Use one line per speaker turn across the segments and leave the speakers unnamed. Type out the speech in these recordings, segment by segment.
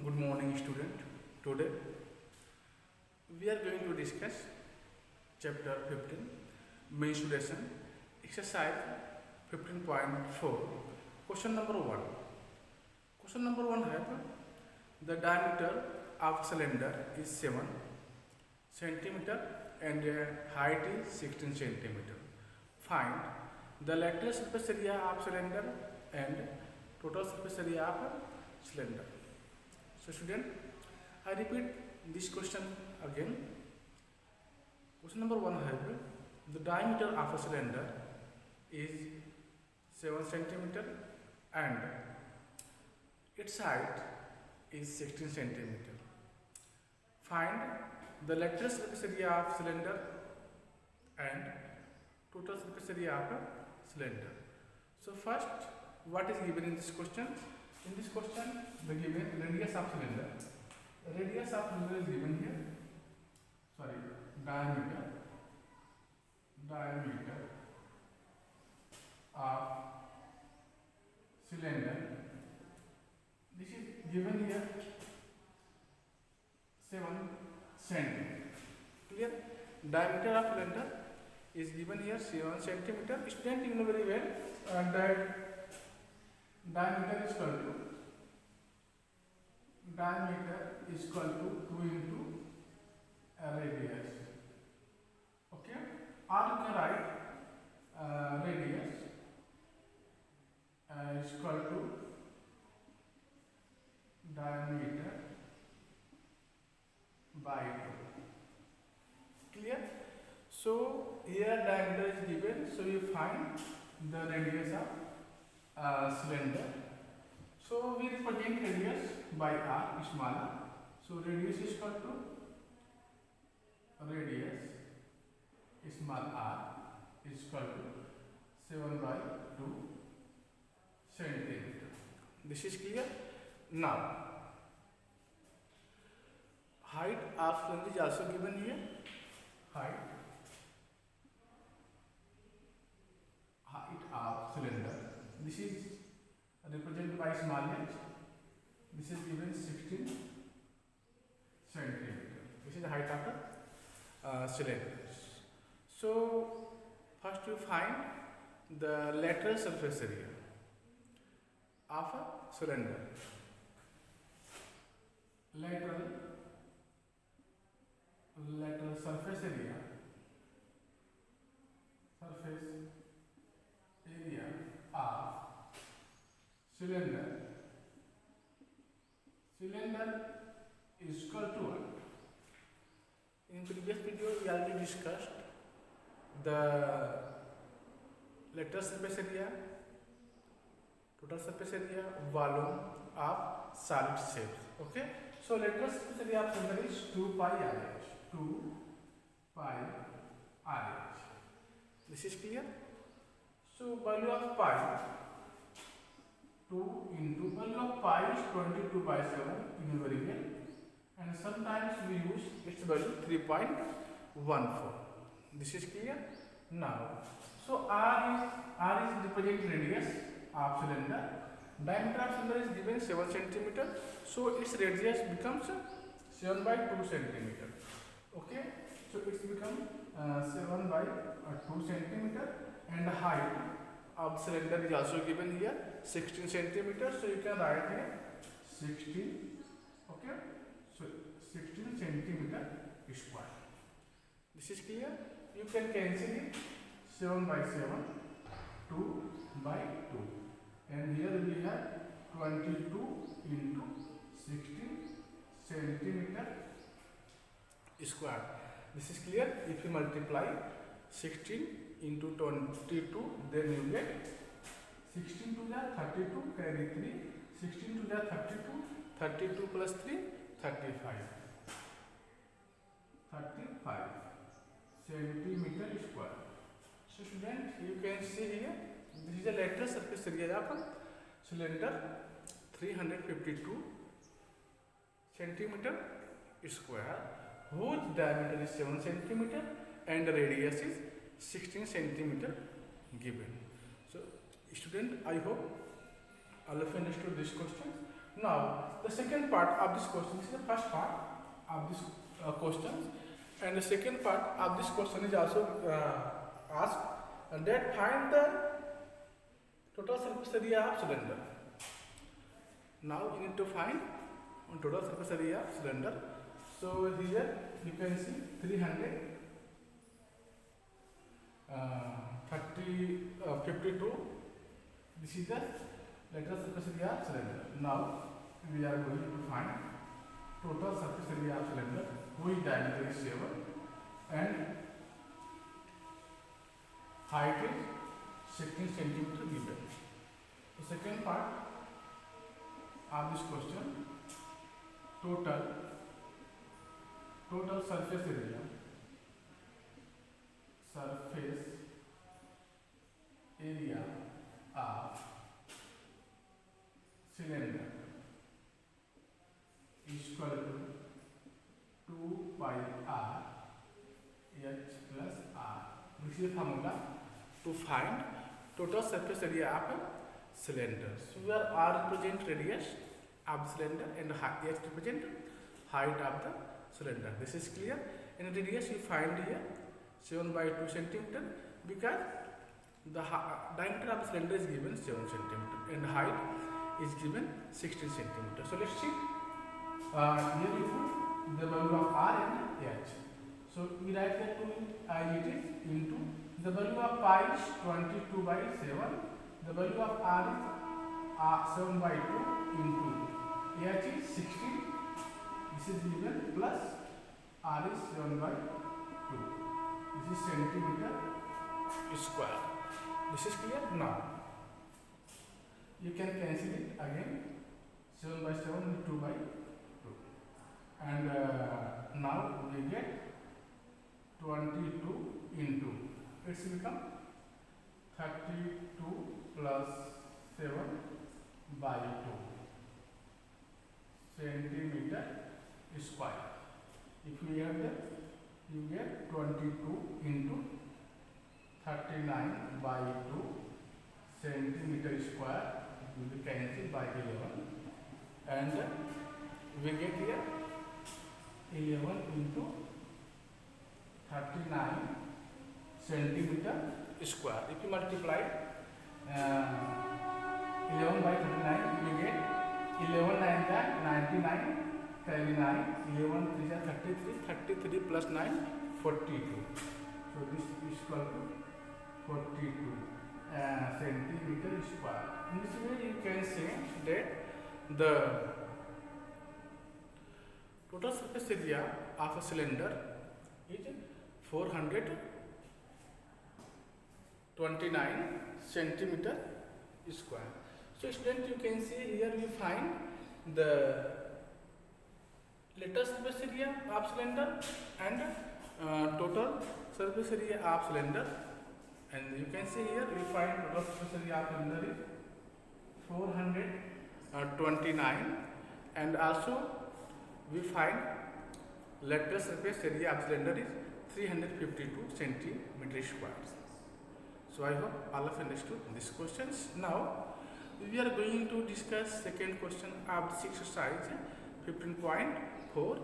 Good morning, student. Today we are going to discuss chapter 15, mensuration, exercise 15.4. Question number 1. Question number 1 है the diameter of cylinder is 7 centimeter and height is 16 centimeter. Find the lateral surface area of cylinder and total surface area of cylinder. So student, I repeat this question again. Question number 1 है the diameter of a cylinder is 7 centimeter and its height is 16 centimeter. Find the lateral surface area of cylinder and total surface area of a cylinder. So first, what is given in this question? In this question, the given radius of cylinder. Radius of cylinder is given here. Sorry, diameter of cylinder. This is given here 7 centimeter. Clear? Diameter of cylinder is given here 7 centimeter. Student, you know very well that diameter is equal to 2 into radius. Okay? Or you can write radius is equal to diameter by 2. Clear? So here diameter is given, so you find the radius of cylinder. So we represent radius by r, small r. So radius is equal to radius small r is equal to 7 by 2 centimeter. This is clear. Now height of cylinder is also given here. Height of cylinder. This is represented by small h. This is given 16 centimeter. This is the height of the cylinder. So first you find the lateral surface area of a cylinder. Lateral surface area of cylinder is equal to what? In previous video we already discussed the lateral surface area, total surface area, volume of solid shapes. Okay, so lateral surface area of cylinder is 2 pi RH. This is clear. So value of pi, 2 into value of pi is 22 by 7 in a variable, and sometimes we use its value 3.14. This is clear. Now, so r is represent radius of cylinder. Diameter of cylinder is given 7 centimeter. So its radius becomes 7 by 2 centimeter. Okay, so it's become 7 by 2 centimeter, and the height of cylinder is also given here 16 centimeter. So you can write here 16. Okay, so 16 centimeter square. This is clear. You can cancel it. 7 by 7, 2 by 2, and here we have 22 into 16 centimeter square. This is clear. If you multiply 16 into 22, then you get 16 to the 32, carry 3, 16 to the 32, 32 plus 3, 35 centimeter square. So student, you can see here, this is the lateral surface area of cylinder, 352 centimeter square, whose diameter is 7 centimeter and the radius is 16 centimeter given. So student, I hope all of you understood this question. Now, the second part of this question, this is the first part of this question, and the second part of this question is also asked, and that find the total surface area of cylinder. Now you need to find total surface area of cylinder. So here you can see 52. This is the lateral surface area of cylinder. Now we are going to find total surface area of cylinder, whose diameter is 7 and height is 16 centimeter given. The second part of this question, total surface area of cylinder is equal to 2 pi r h plus r. This is the formula to find total surface area of a cylinder. So where r represent radius of the cylinder and h represent height of the cylinder. This is clear. And radius you find here 7/2 centimeter, because the diameter of the cylinder is given 7 centimeter and height is given 16 centimeter. So let's see. Here we put the value of r and h. So we write that it is into the value of pi is 22/7. The value of r is 7/2 into h is 16. This is given plus r is 7/2. This is centimeter square. This is clear. Now you can cancel it again. 7/7 is 2/2, and now we get 22 into, it's become 32 plus 7/2 centimeter square. If we have that, you get 22 into 39/2 centimeter square will be cancelled by 11, and we get here 11 into 39 centimeter square. If you multiply 11/39, you get 11 9 99, carry 9, 11 3 33, 33 plus 9 42. So this is equal to 42 centimeter square. In this way you can say that the total surface area of a cylinder is 429 centimeter square. So student, you can see here we find the lateral surface area of cylinder and total surface area of cylinder, and you can see here we find total surface area of cylinder is 429, and also we find lateral surface area of cylinder is 352 centimeter square. So I hope all of you understood these questions. Now we are going to discuss second question of this exercise 15.4,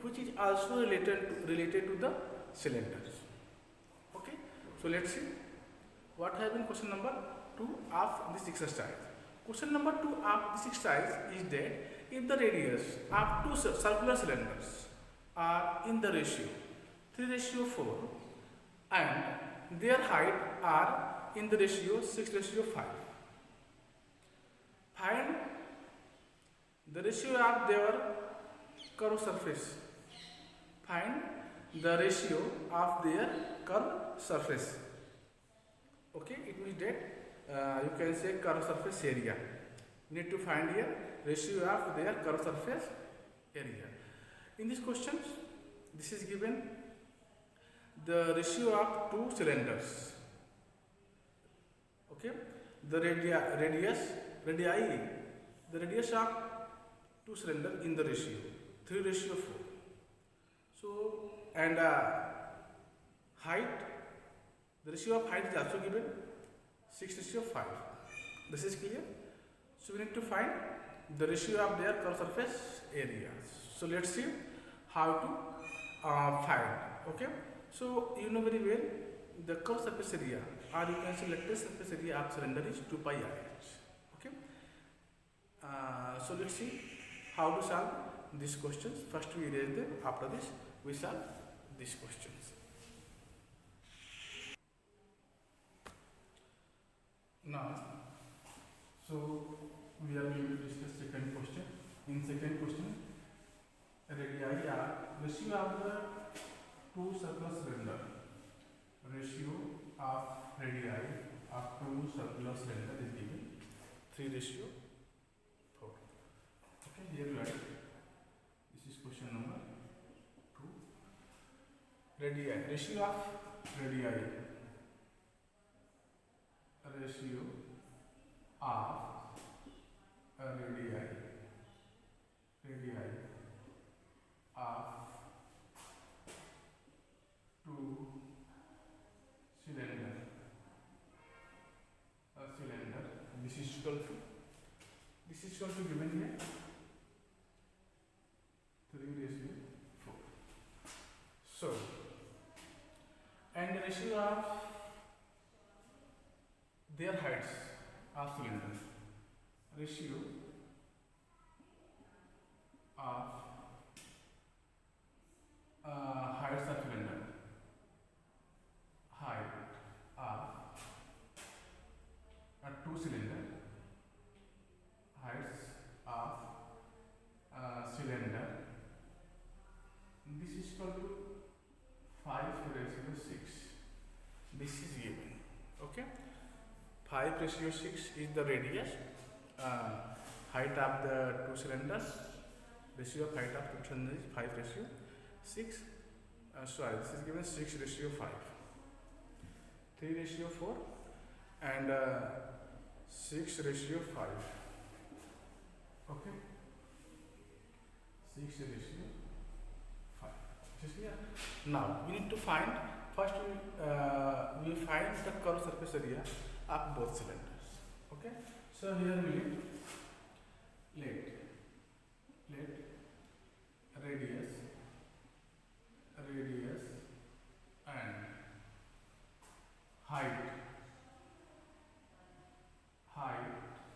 which is also related to the cylinders. Okay, so let's see what has been question number 2 of this exercise. Question number 2 of this exercise is that if the radius of two circular cylinders are in the ratio 3:4 and their height are in the ratio 6:5, find the ratio of their curved surface. Find the ratio of their curved surface. Okay, it means that you can say curved surface area. You need to find here ratio of their curved surface area. In this question, this is given the ratio of two cylinders. Okay, the radius of two cylinders in the ratio 3:4. So, and height, the ratio of height is also given 6:5. This is clear. So we need to find the ratio of their curved surface areas. So let's see how to find. Okay, so you know very well the curved surface area, or you can say lattice surface area of cylinder is 2 pi r h. Okay, so let's see how to solve these questions. First we erase them, after this we solve these questions. Now, so we are going to discuss second question. In second question, radii are ratio of the two circular cylinder. Ratio of radii of two circular cylinder is given 3:4. Okay, here you write. This is question number 2. Radii, ratio of radii, ratio of radii of two cylinder, this is equal to given here 3:4. So, and the ratio of their heights of cylinder, ratio of heights of cylinder, height of a two cylinder, heights of cylinder, this is equal to 5:6. This is given. Okay, 5:6 is the radius, height of the two cylinders, ratio of height of two cylinders is 5:6. Sorry, this is given 6:5. 3:4 and 6:5. Okay, 6:5. Is clear? Now we need to find, first we find the curved surface area of both cylinders. Okay, so here we let radius and height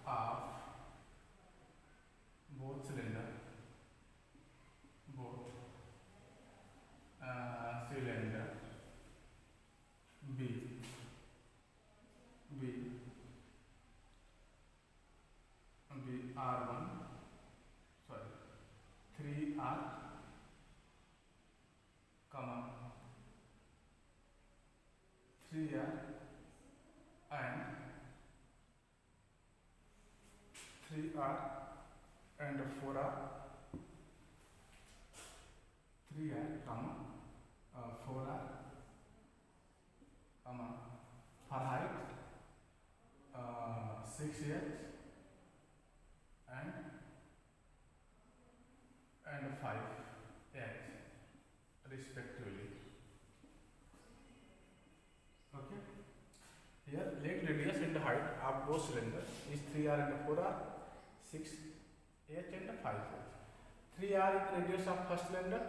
of both cylinder B R1, sorry, 3R, comma 3R and 4R, 3R, comma 4R, comma for height 6H and 5H respectively. Okay, here let radius and height of both cylinders is 3R and 4R, 6H and 5H. 3R is the radius of first cylinder,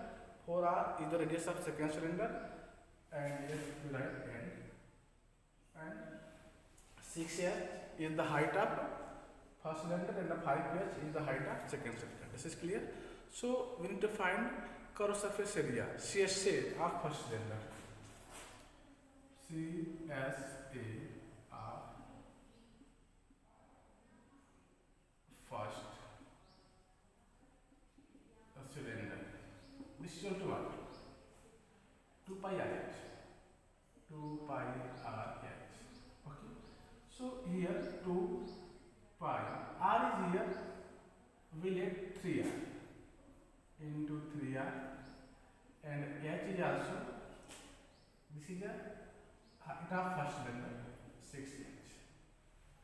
4R is the radius of second cylinder, and here we write N, and 6H is the height of first cylinder and the 5H is the height of second cylinder. This is clear? So we need to find curved surface area CSA of first cylinder. CSA of first cylinder. This is equal to what? 2 pi RH. 2 pi RH. Okay. So here 2 pi R is here. We let 3R into 3R, and H is also, this is a height of first cylinder 6H.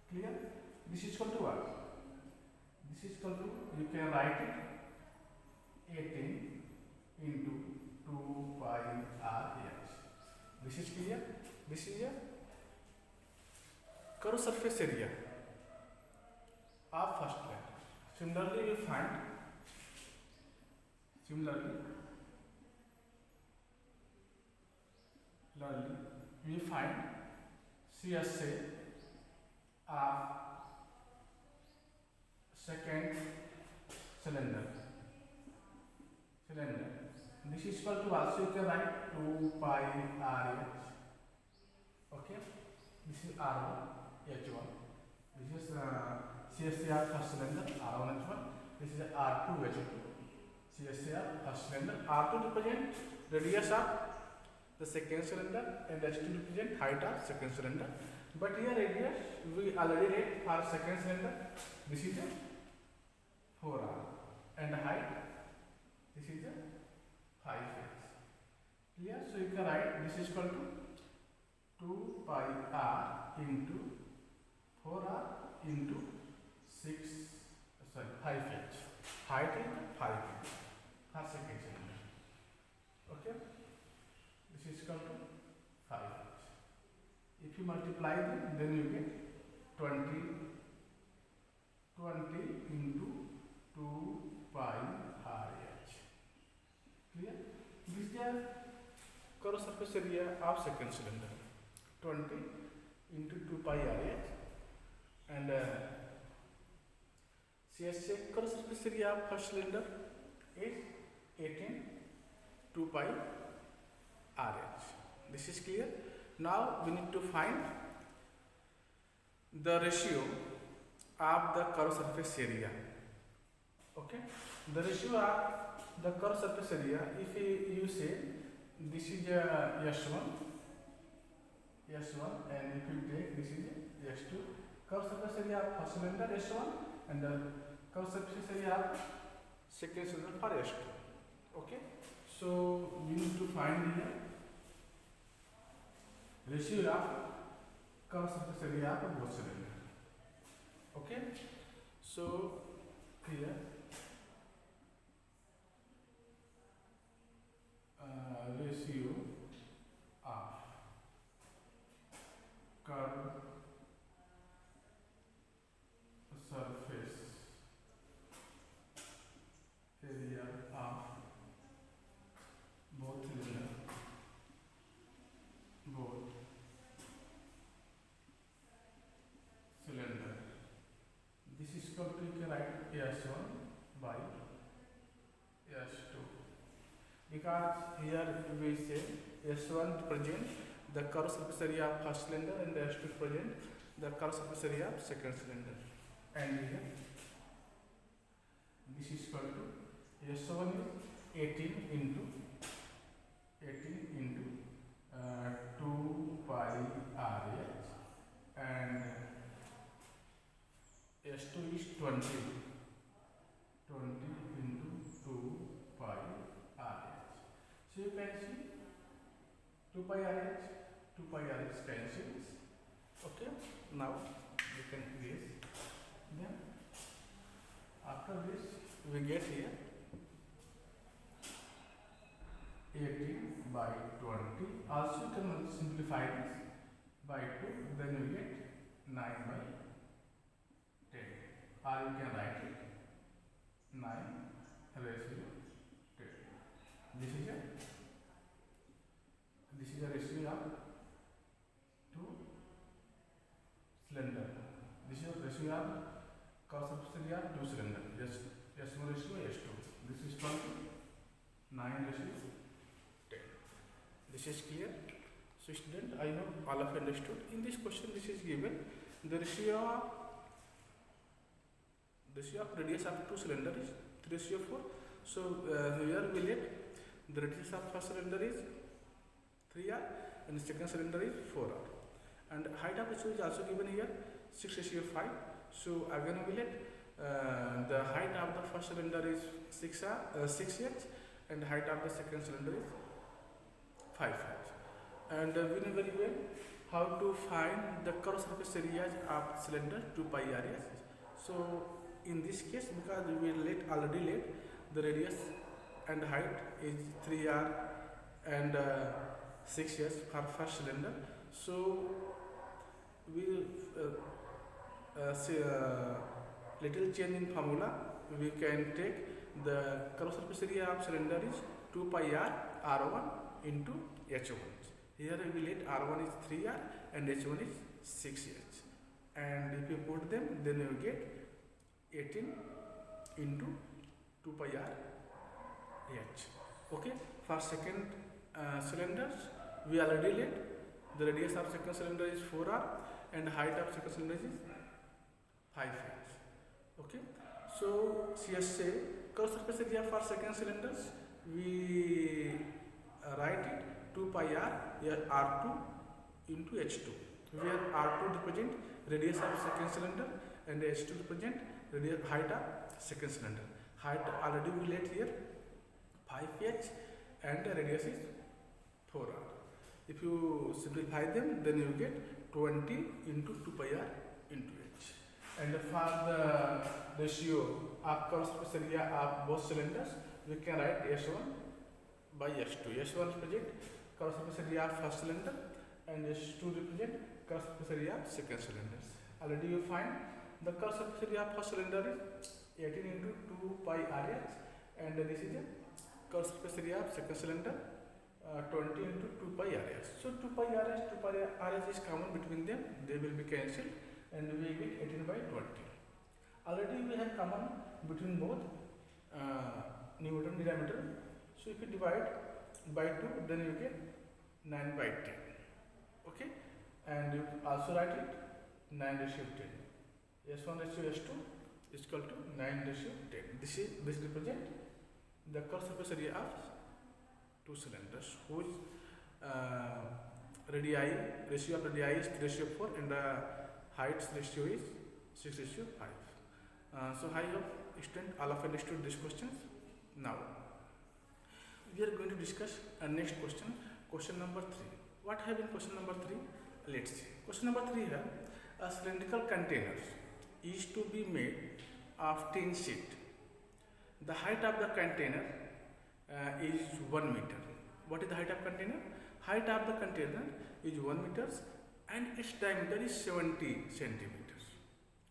Clear? This is equal to what? This is equal to, you can write it 18 into 2 pi RH. This is clear? This is a curved surface area of first cylinder. Similarly, similarly, we find CSA of second cylinder. This is equal to, also you can write 2 pi RH. Okay, this is R1 H1. This is CSA of first cylinder R1 H1. This is R2 H2. CSA first cylinder. R2 represent radius of the second cylinder and S2 represent height of second cylinder. But here radius we already read for second cylinder. This is a 4R and height this is a 5x. Clear? So you can write this is equal to 2 pi R into 4R into 5h. Height is 5h for second cylinder. Okay? This is equal to 5h. If you multiply them, then you get 20 into 2 pi RH. Clear? This is the curved surface area of second cylinder. 20 into 2 pi RH and CSA curved surface area of first cylinder is 18 2 pi RH. This is clear. Now we need to find the ratio of the curved surface area. Okay, the ratio of the curved surface area, if you say this is S1 and if you take this is S2, curved surface area of first cylinder S1 and the curved surface area of second cylinder for S2. Okay, so we need to find here ratio of curved surface area of both cylinder. Okay, so here ratio of curved surface area of both cylinder. This is equal to, you can write S1 by S2 because here we say S1 present the curved surface area of first cylinder and S2 present the curved surface area of second cylinder. And here this is equal to S1 is 18 into 2 pi RH and S2 is 20 into 2 pi RH. So you can see 2 pi RH cancels. Okay, now we can erase. Then after this we get here 18 by 20. Also you can simplify this by 2, then you get 9 by 10. Or you can write it 9 ratio 10. This is a ratio of 2 cylinder. This is a ratio of curved surface area of 2 cylinder. S1 ratio S2. This is 20. 9 ratio 10. This is clear. So student, I know all of you understood. In this question, this is given the ratio of radius of 2 cylinder is 3:4. So here we let the radius of first cylinder is 3R and the second cylinder is 4R. And height of the tube is also given here 6:5. So again we let the height of the first cylinder is 6H and height of the second cylinder is 5H. And we know very well how to find the curved surface areas of cylinder 2 pi RS. So in this case, because we already let the radius and height is 3R and 6S for first cylinder, so we little change in formula, we can take the curved surface area of cylinder is 2 pi r r1 into h1. Here we let r1 is 3r and h1 is 6h. And if you put them, then you get 18 into 2 pi r h. Okay, for second cylinders, we already let the radius of second cylinder is 4r and height of second cylinder is 5h. Okay, so CSA curved surface area for second cylinders, we write it 2 pi r here r2 into h2, where r2 represent radius of second cylinder and h2 represent radius height of second cylinder. Height already we let here 5h and the radius is 4r. If you simplify them, then you get 20 into 2 pi r into h. And for the ratio of curved surface area of both cylinders, we can write S1 by S2. S1 represent curved surface area of first cylinder and S2 represent curved surface area of second cylinder. Already you find the curved surface area of first cylinder is 18 into 2 pi rh, and this is a curved surface area of second cylinder 20 into 2 pi rh. So 2 pi rh is common between them, they will be cancelled and we get 18 by 20. Already we have common between both Newton diameter. So if you divide by 2, then you get 9 by 10. Okay, and you also write it 9 ratio 10. S1 ratio S2 is equal to 9 ratio 10. This represent the curved surface area of two cylinders whose ratio of radii is 3 ratio 4 and the height ratio is 6 ratio 5. So I hope student all of understood these questions. Now we are going to discuss a next question, question number 3. What have been question number 3? Let's see. Question number 3 here, a cylindrical container is to be made of tin sheet. The height of the container is 1 meter. What is the height of container? Height of the container is 1 meter and its diameter is 70 centimeters.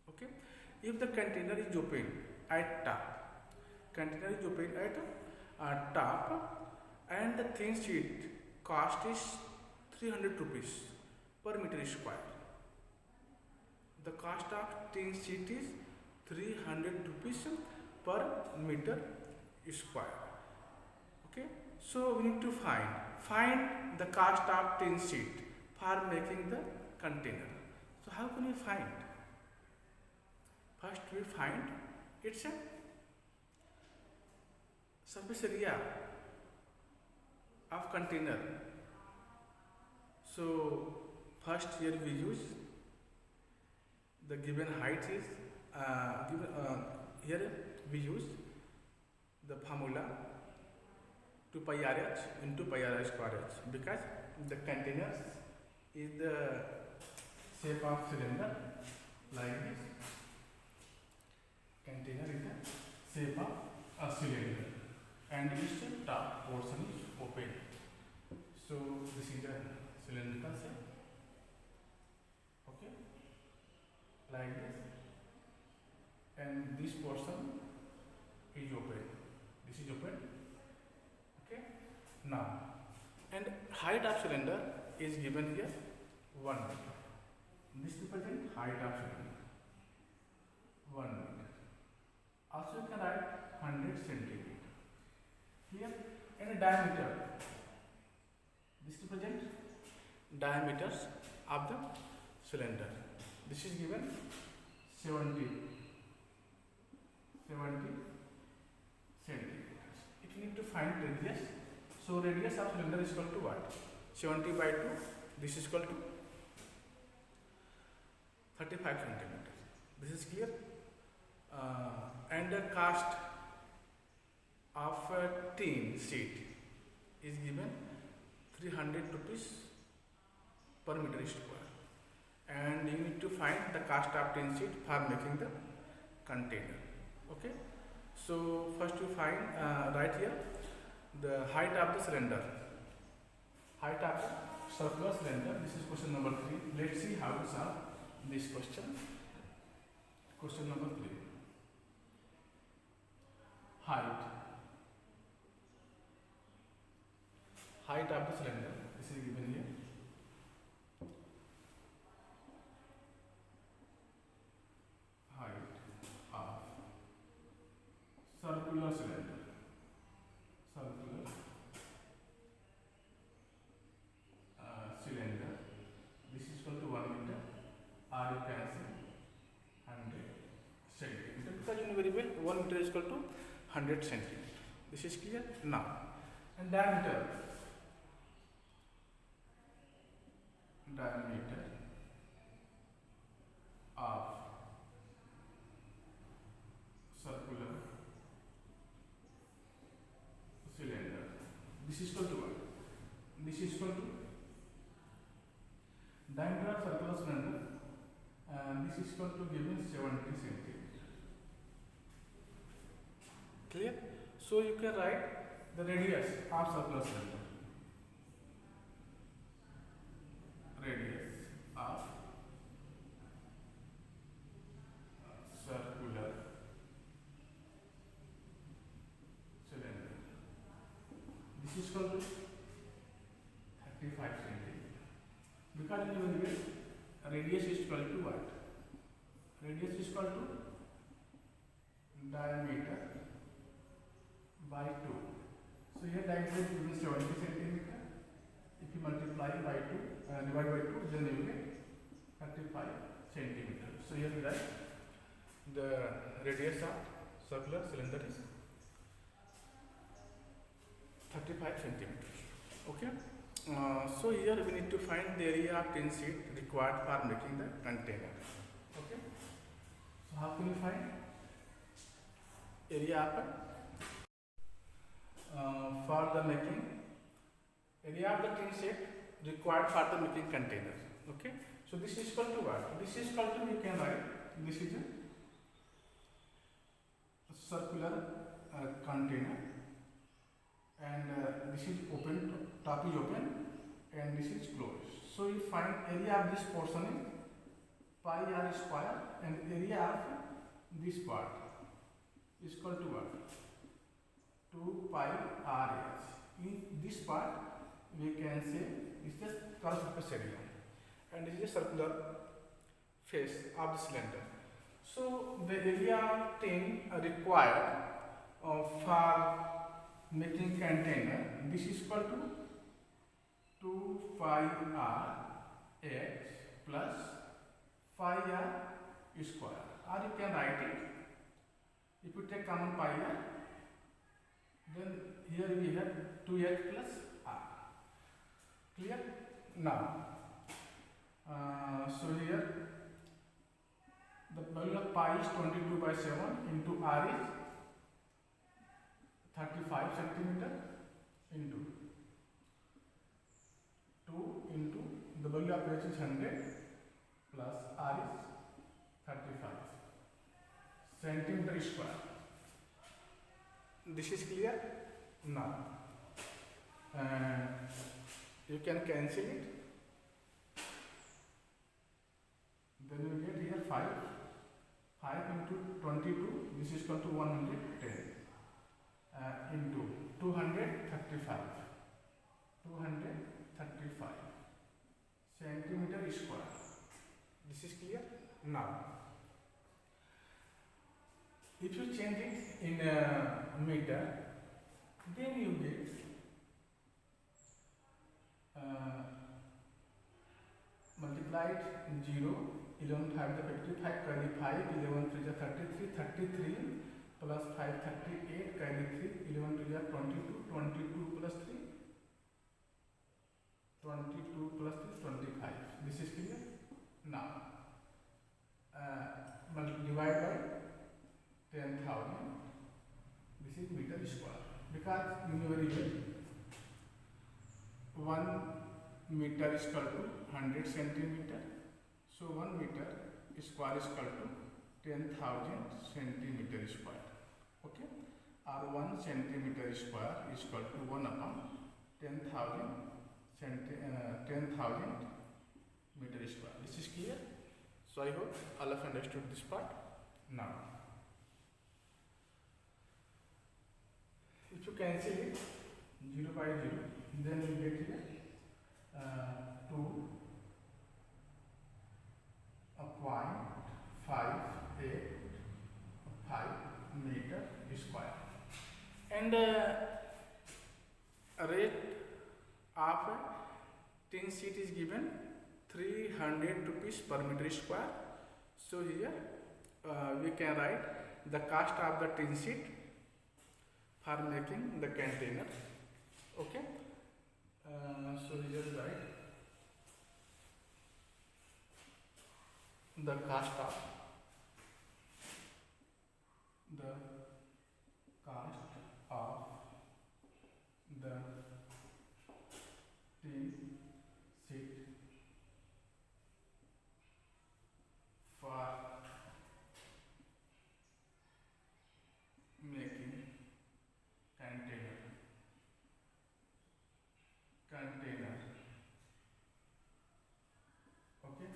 Okay. If the container is open at top, and the thin sheet cost is 300 rupees per meter square. The cost of tin sheet is 300 rupees per meter square. Okay, so we need to find the cost of tin sheet for making the container. So how can we find? First we find its a surface area of container. So first here we use the given height is here we use the formula 2 pi rh into pi r square h, because the container is the shape of cylinder like this. Container is the shape of a cylinder and its top portion is open. So this is a cylindrical shape. Okay, like this, and this portion is open. This is open. Okay, now, and height of cylinder is given here 1 meter. This represents height of cylinder 1 meter. Also you can write 100 centimeter. Here, and diameter. This represents diameters of the cylinder. This is given 70 centimeters. If you need to find radius, so radius of cylinder is equal to what? 70 by 2. This is equal to 35 centimeters. This is clear. And the cost of a tin sheet is given 300 rupees per meter square, and you need to find the cost of tin sheet for making the container. Okay, so first you find right here the height of the cylinder, height of the circular cylinder. This is question number 3. Let's see how to solve this question. Question number 3. height of the cylinder. This is given here. Height of circular cylinder. Circular cylinder. This is equal to 1 meter, or you can say 100 centimeter. Because you know very well 1 meter is equal to 100 centimeter. This is clear now. And diameter of circular cylinder. This is equal to what? This is equal to diameter of circular cylinder. This is equal to given 70 centimeter. Clear? So you can write the radius of circular cylinder. Radius of circular cylinder. This is equal to 35 centimeter. Because in your way, radius is equal to what? Radius is equal to diameter by 2. So here diameter is given 70 centimeter. If you multiply by 2, divide by 2, then you will get 35 centimeter. So here we write the radius of circular cylinder is 35 centimeters. Okay. So here we need to find the area of tin sheet required for making the container. Okay. So how can you find area of for the making area of the tin sheet required for the making container? Okay. So this is equal to what? This is equal to, you can write, this is a circular container, and this is open, top is open, and this is closed. So you find area of this portion is pi r square, and area of this part is equal to what? 2 pi r h. In this part we can say is the curved surface area, and this is a circular face of the cylinder. So the area of tin required for making container, this is equal to 2 pi r h plus pi r square, or you can write it, if you take common pi r, then here we have 2h plus r. Clear? Now, so here the value of pi is 22 by 7 into r is 35 centimeter into 2 into the value of h is 100 plus r is 35 centimeter square. This is clear? Now, you can cancel it. Then you get here 5 into 22, this is equal to 110 into 235 centimeter square. This is clear? Now, if you change it in meter, then you get multiplied 0, 11 5 the 55, carry 5, 11 3 the 33, 33 plus 5 38, carry 3, 11 2 the 22, 22 plus 3, 22 plus 3 25. This is clear? Now, divide by 10,000. This is meter square, because you know very well 1 meter is equal to 100 centimeter. So 1 meter square is equal to 10,000 centimeter square. Okay, or 1 centimeter square is equal to 1 upon 10,000 meter square. This is clear? So I hope all of you understood this part. Now, if you cancel it, 0 0 by 0, then we get here 2 0.585 meter square, and rate of tin sheet is given 300 rupees per meter square. So here we can write the cost of the tin sheet for making the container. Okay, so here write the cost of the tin sheet for making container. Okay,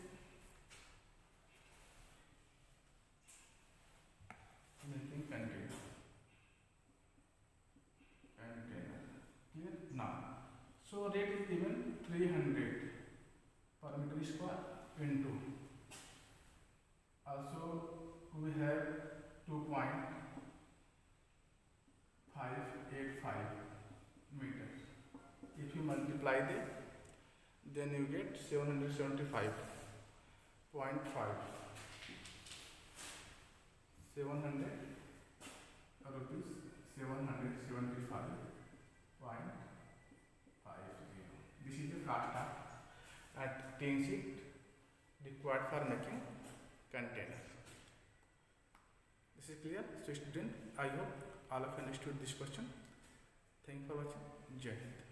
making container. Clear now? So rate is given 300 per meter square into, also we have 2.585 meters. If you multiply them, then you get 775.5. 700 rupees, 775.50. This is the cost of at tin sheet required for making container. This is clear? So student, I hope all of you understood this question. Thank you for watching. Jai Hind.